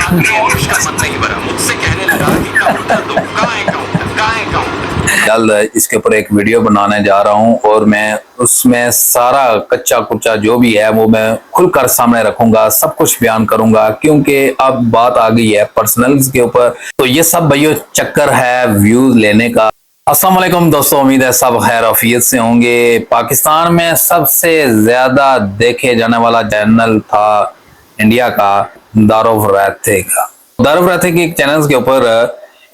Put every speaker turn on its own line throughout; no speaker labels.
उसका मन नहीं भरा, मुझसे कहने लगा कि काउंटर दो, कहाँ है काउंटर, कहाँ है काउंटर।
जल्द इसके ऊपर एक वीडियो बनाने जा रहा हूं और मैं उसमें सारा कच्चा कुच्चा जो भी है वो मैं खुलकर सामने रखूंगा, सब कुछ बयान करूंगा, क्योंकि अब बात आ गई है पर्सनल्स के ऊपर। तो ये सब भाइयों चक्कर है व्यूज लेने का। अस्सलाम वालेकुम दोस्तों, उम्मीद है सब खैर आफियत से होंगे। पाकिस्तान में सबसे ज्यादा देखे जाने वाला चैनल था इंडिया का दारुल रहते का। दारुल रहते के एक चैनल के ऊपर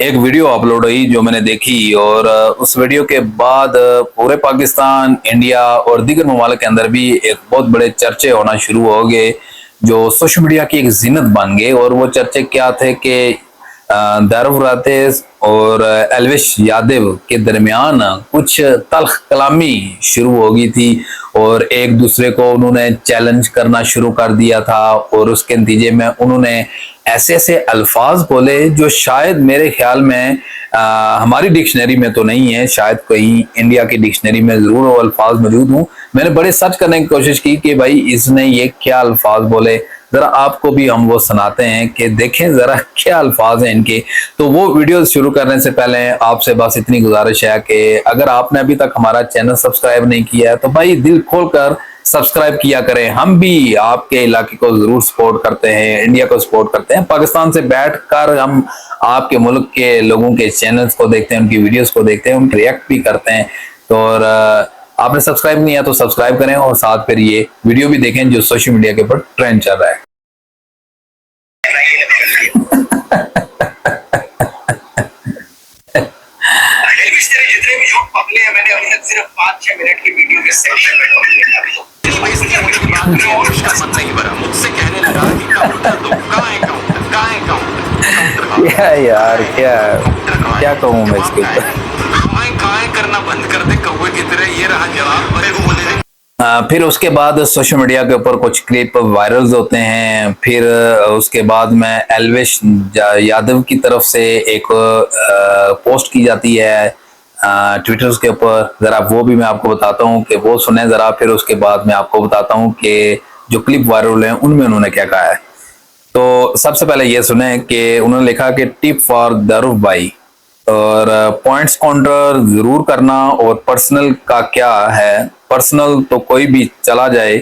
एक वीडियो अपलोड हुई जो मैंने देखी, और उस वीडियो के बाद पूरे पाकिस्तान, इंडिया और दीगर ममालिक के अंदर भी एक बहुत बड़े चर्चे होना शुरू हो गए जो सोशल मीडिया की एक जीनत बन गए। और वो चर्चे क्या थे कि दारुल रहते और एल्विश यादव के दरमियान कुछ तल्ख कलामी शुरू हो गई थी और एक दूसरे को उन्होंने चैलेंज करना शुरू कर दिया था। और उसके नतीजे में उन्होंने ऐसे ऐसे अल्फाज बोले जो शायद मेरे ख्याल में हमारी डिक्शनरी में तो नहीं है, शायद कहीं इंडिया की डिक्शनरी में जरूर वो अल्फाज मौजूद हूँ। मैंने बड़े सर्च करने की कोशिश की कि भाई इसने ये क्या अल्फाज बोले, जरा आपको भी हम वो सुनाते हैं कि देखें जरा क्या अल्फाज हैं इनके। तो वो वीडियो शुरू करने से पहले आपसे बस इतनी गुजारिश है कि अगर आपने अभी तक हमारा चैनल सब्सक्राइब नहीं किया है तो भाई दिल खोल कर सब्सक्राइब किया करें। हम भी आपके इलाके को जरूर सपोर्ट करते हैं, इंडिया को सपोर्ट करते हैं। पाकिस्तान से बैठकर हम आपके मुल्क के लोगों के चैनल्स को देखते हैं, उनकी वीडियोस को देखते हैं, उनके रिएक्ट भी करते हैं। तो और आपने सब्सक्राइब नहीं किया तो सब्सक्राइब करें और साथ फिर ये वीडियो भी देखें जो सोशल मीडिया के ऊपर ट्रेंड चल रहा है।
जितने भी जोक पकड़े हैं मैंने अभी तक सिर्फ 5-6 मिनट की वीडियो के सेक्शन में पकड़े हैं। उसका मन नहीं भरा, मुझसे कहने लगा कि काउंटर दो, कहाँ है काउंटर, कहाँ है काउंटर।
क्या यार, क्या कहूँ मैं इसके ऊपर।
कहाँ करना बंद कर दे कौवे की तरह, ये रहा जवाब। मेरे को बोले
फिर उसके बाद सोशल मीडिया के ऊपर कुछ क्लिप वायरल होते हैं। फिर उसके बाद में एल्विश यादव की तरफ से एक पोस्ट की जाती है ट्विटर के ऊपर, जरा वो भी मैं आपको बताता हूँ कि वो सुने जरा। फिर उसके बाद मैं आपको बताता हूँ कि जो क्लिप वायरल है उनमें उन्होंने क्या कहा है। तो सबसे पहले ये सुने कि उन्होंने लिखा कि टिप फॉर दारुल भाई, और पॉइंट्स काउंटर जरूर करना। और पर्सनल का क्या है, पर्सनल तो कोई भी चला जाए,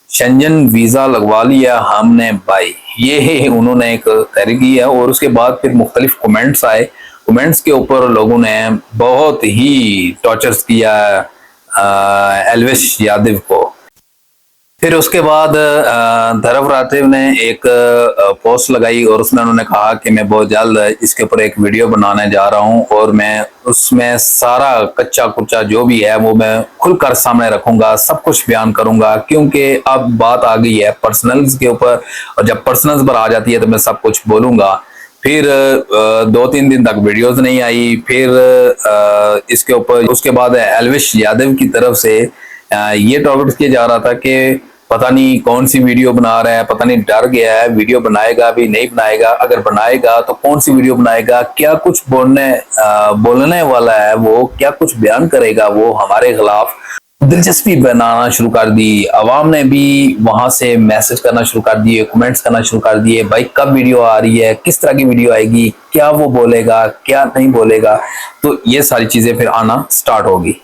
शेंजन वीजा लगवा लिया हमने भाई, ये उन्होंने एक तहरीर की है। और उसके बाद फिर मुख्तलिफ कमेंट्स आए, कमेंट्स के ऊपर लोगों ने बहुत ही टॉर्चर्स किया एल्विश यादव को। फिर उसके बाद दारुल रहते ने एक पोस्ट लगाई और उसमें उन्होंने कहा कि मैं बहुत जल्द इसके ऊपर एक वीडियो बनाने जा रहा हूं और मैं उसमें सारा कच्चा कुच्चा जो भी है वो मैं खुलकर सामने रखूंगा, सब कुछ बयान करूंगा, क्योंकि अब बात आ गई है पर्सनल्स के ऊपर। और जब पर्सनल्स पर आ जाती है तो मैं सब कुछ बोलूंगा। फिर 2-3 दिन तक वीडियोस नहीं आई। फिर इसके ऊपर उसके बाद एल्विश यादव की तरफ से ये टारगेट किया जा रहा था कि पता नहीं कौन सी वीडियो बना रहा है, पता नहीं डर गया है, वीडियो बनाएगा भी नहीं बनाएगा, अगर बनाएगा तो कौन सी वीडियो बनाएगा, क्या कुछ बोलने वाला है वो, क्या कुछ बयान करेगा वो हमारे खिलाफ। दिलचस्पी बनाना शुरू कर दी। अवाम ने भी वहां से मैसेज करना शुरू कर दिए, कमेंट्स करना शुरू कर दिए, भाई कब वीडियो आ रही है, किस तरह की वीडियो आएगी, क्या वो बोलेगा, क्या नहीं बोलेगा। तो ये सारी चीजें फिर आना स्टार्ट होगी।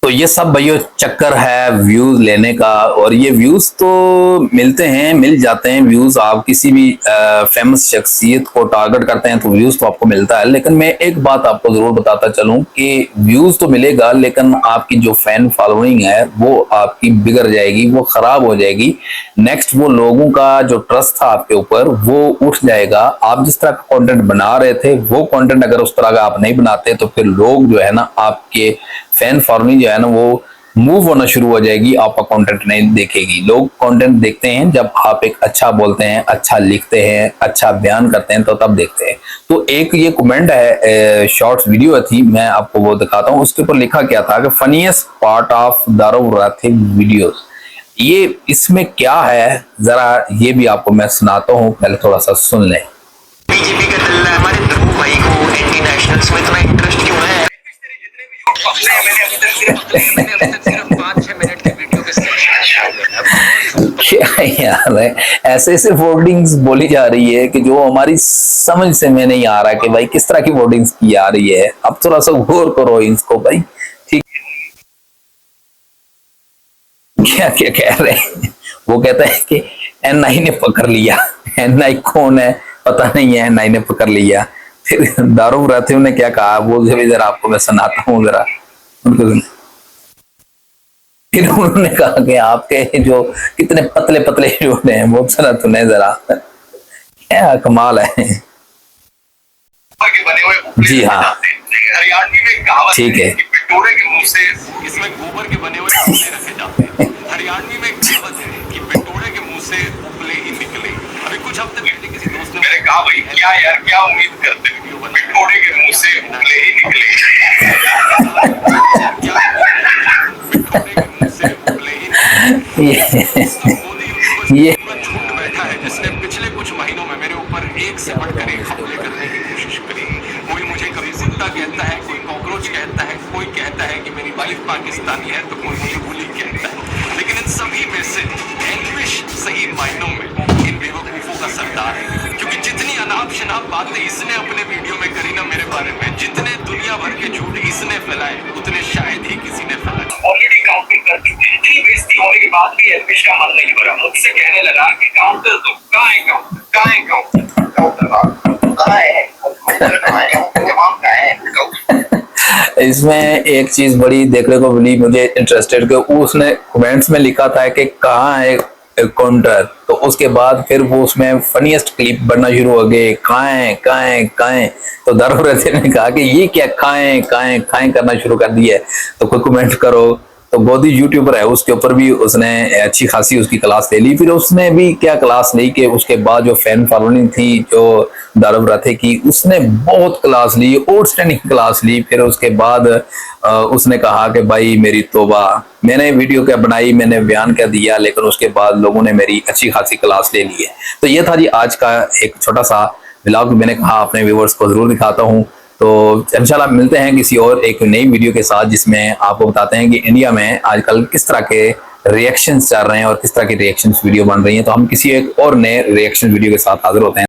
तो ये सब भाइयों चक्कर है व्यूज लेने का। और ये व्यूज तो मिलते हैं, मिल जाते हैं व्यूज। आप किसी भी फेमस शख्सियत को टारगेट करते हैं तो व्यूज तो आपको मिलता है। लेकिन मैं एक बात आपको जरूर बताता चलूं कि व्यूज तो मिलेगा लेकिन आपकी जो फैन फॉलोइंग है वो आपकी बिगड़ जाएगी, वो खराब हो जाएगी। नेक्स्ट वो लोगों का जो ट्रस्ट था आपके ऊपर वो उठ जाएगा। आप जिस तरह का कंटेंट बना रहे थे वो कंटेंट अगर उस तरह का आप नहीं बनाते तो फिर लोग जो है ना, आपके फैन फॉलोइंग जो है ना वो मूव होना शुरू हो जाएगी, आपका कंटेंट नहीं देखेगी। लोग कंटेंट देखते हैं जब आप एक अच्छा बोलते हैं, अच्छा लिखते हैं, अच्छा बयान करते हैं, तो तब देखते हैं। तो एक ये कमेंट है, शॉर्ट्स वीडियो थी, मैं आपको वो दिखाता हूँ। उसके ऊपर लिखा क्या था कि फनीएस्ट पार्ट ऑफ दारुल रहते वीडियोस। ये इसमें क्या है जरा ये भी आपको मैं सुनाता हूँ, पहले थोड़ा सा सुन लें।
बीजेपी का दल है, हमारे दारुल भाई को एंटी नेशनल्स में इतना इंटरेस्ट क्यों है? मैंने अभी तक सिर्फ 5-6 मिनट की वीडियो के
क्या यार है, ऐसे ऐसे वर्डिंग्स बोली जा रही है कि जो हमारी समझ से में नहीं आ रहा कि भाई किस तरह की वर्डिंग्स की जा रही है। अब थोड़ा सा गौर करो इसको भाई। ठीक, क्या क्या कह रहे हैं। वो कहता है कि एनआई ने पकड़ लिया। एनआई कौन है पता नहीं है, एनआई ने पकड़ लिया। फिर दारू राथिव ने क्या कहा वो जरा आपको मैं सुनाता हूँ जरा उनको। फिर उन्होंने कहा कि आपके जो कितने पतले पतले जो हैं वो सुना तूने जरा, क्या कमाल है।
के बने हुए उपले
जी हाँ,
जाते हैं। हरियाणवी में एक कहावत
ठीक है।
कि पिटोरे के मुंह से इसमें गोबर के बने हुए उपले रखे जाते हैं। हरियाणवी में एक कहावत है कि पिटोरे के मुंह से उपले ही निकले। अभी कुछ हफ्ते पहले किसी दोस्त ने मैंने कहा भाई क्या यार क्या उम्मीद करते हो पिटोरे के मुंह से उपले ही निकले। पिटोरे के मुंह से उपले ही
ये
झूठ बैठा है जिसने पिछले कुछ महीनों में मेरे ऊपर एक से बढ़कर एक हमले करने की कोशिश करी। कोई मुझे कभी कुत्ता कहता है, कोई कॉकरोच कहता है, कोई कहता है कि मेरी वाइफ पाकिस्तानी है तो कोई मुझे बुली कहता है। लेकिन इन सभी में से एल्विश सही मायनों में इन बेवकूफों का सरदार है, क्योंकि जितनी अनाप शनाप बातें इसने अपने वीडियो में करी ना मेरे बारे में, जितने दुनिया भर के झूठ इसने फैलाए उतने शायद ही किसी ने फैलाए। ऑलरेडी काउंटिंग कर दी, इतनी बेइज्जती होने के बाद भी एल्विश का मन नहीं भरा। मुझसे कहने लगा कि काउंटर दो, कहाँ है काउंटर, कहाँ है काउंटर, काउंटर कहाँ है, कहाँ है, जवाब कहाँ है।
इसमें एक चीज बड़ी देखने को मिली मुझे इंटरेस्टेड, कि उसने कमेंट्स में लिखा था कि कहाँ है काउंटर, तो उसके बाद फिर वो उसमें फनीएस्ट क्लिप बनना शुरू हो गए, कहाँ है कहाँ है कहाँ है। तो दारूरती ने कहा कि ये क्या खाएं खाएं खाएं करना शुरू कर दिया है, तो कोई कमेंट करो। तो गोदी यूट्यूबर है, उसके ऊपर भी उसने अच्छी खासी उसकी क्लास ले ली। फिर उसने भी क्या क्लास ली कि उसके बाद जो फैन फॉलोइंग थी जो दारूरती की, उसने बहुत क्लास ली, आउटस्टैंडिंग क्लास ली। फिर उसके बाद उसने कहा कि भाई मेरी तौबा, मैंने वीडियो क्या बनाई, मैंने बयान क्या दिया, लेकिन उसके बाद लोगों ने मेरी अच्छी खासी क्लास ले ली है। तो ये था जी आज का एक छोटा सा व्लॉग। मैंने कहा अपने व्यूवर्स को जरूर दिखाता हूँ। तो इंशाल्लाह मिलते हैं किसी और एक नई वीडियो के साथ, जिसमें आपको बताते हैं कि इंडिया में आजकल किस तरह के रिएक्शंस चल रहे हैं और किस तरह की रिएक्शंस वीडियो बन रही हैं। तो हम किसी एक और नए रिएक्शन वीडियो के साथ हाजिर होते हैं।